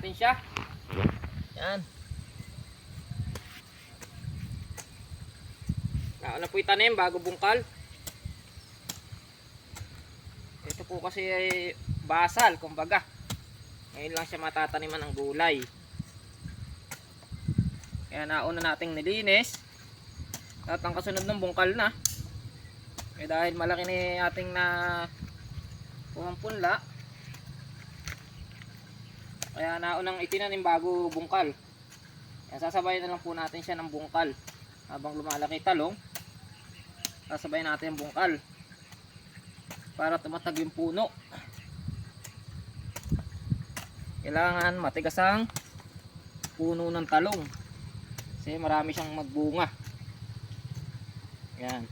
natin siya. Yan. Nauna po itanim bago bungkal. Ito po kasi ay basal, kumbaga. Ngayon lang siya matataniman ng gulay. Kaya nauna nating nilinis. At ang kasunod ng bungkal na. Eh dahil malaki ni ating na punla. Kaya naunang itinanim bago bungkal. Kaya sasabayan na lang po natin siya ng bungkal. Habang lumalaki talong, sasabayan natin yung bungkal. Para tumatag yung puno. Kailangan matigas ang puno ng talong. Kasi marami siyang magbunga. Yan.